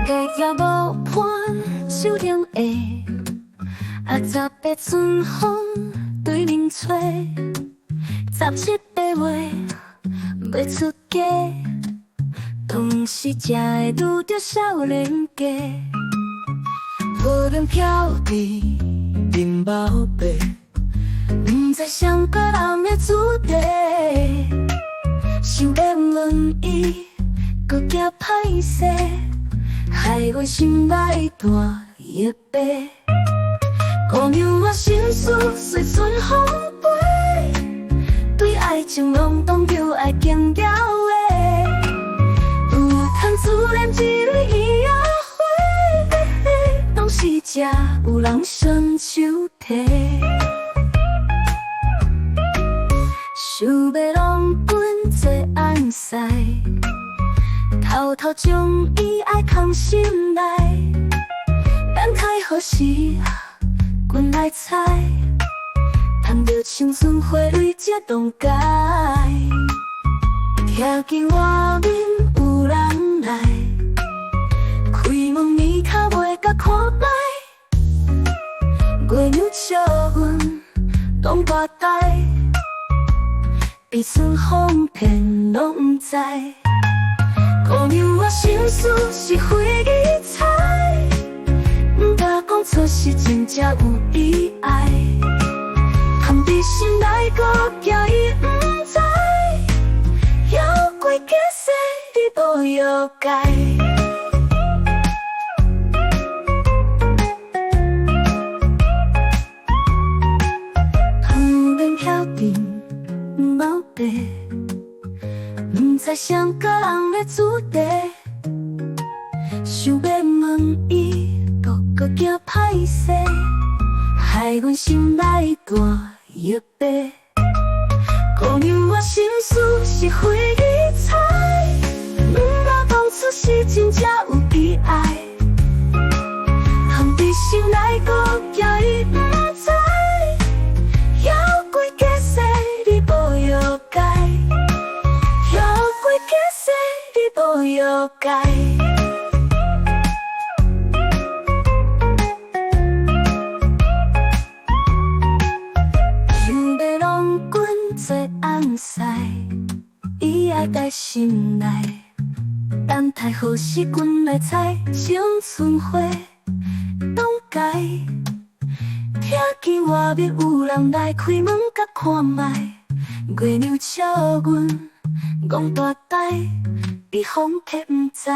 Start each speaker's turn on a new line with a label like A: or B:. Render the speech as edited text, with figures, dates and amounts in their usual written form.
A: 家也无伴，手中的十八春风对面吹，17个月袂出嫁，当时才会拄着少年家。无论飘逸面貌白，不知谁个人的主题。想要问伊，搁惊歹势，害阮心内大叶白。姑娘我心事随春风飞，对爱情懵懂又爱惊扰的，有通自然一蕊伊仔花，当时才有人伸手提。想要浪滚做安塞，偷偷将伊爱藏心内，等待何时阮来采，趁着青春花蕊才冻结。听见外面有人来，开门面卡袂甲看摆，月娘笑阮当跋呆，比春风骗拢不知。姑娘我心事是飞机彩，不敢讲出是真正有意爱，含伫心内搁惊伊不知，犹过假使你无要解。不知谁个人的主题，想要问伊，搁惊歹势，害阮心内大叶白。姑娘我心事是飞机彩，不敢讲出是真正有意爱，含伫心内搁惊伊不知，犹过假使你无要解。无要解，想要浪滚做红塞，伊爱在心内，等待何时阮来采青春花冻结。听见外面有人来开门甲看卖，月娘笑阮讲大呆。比风客不知。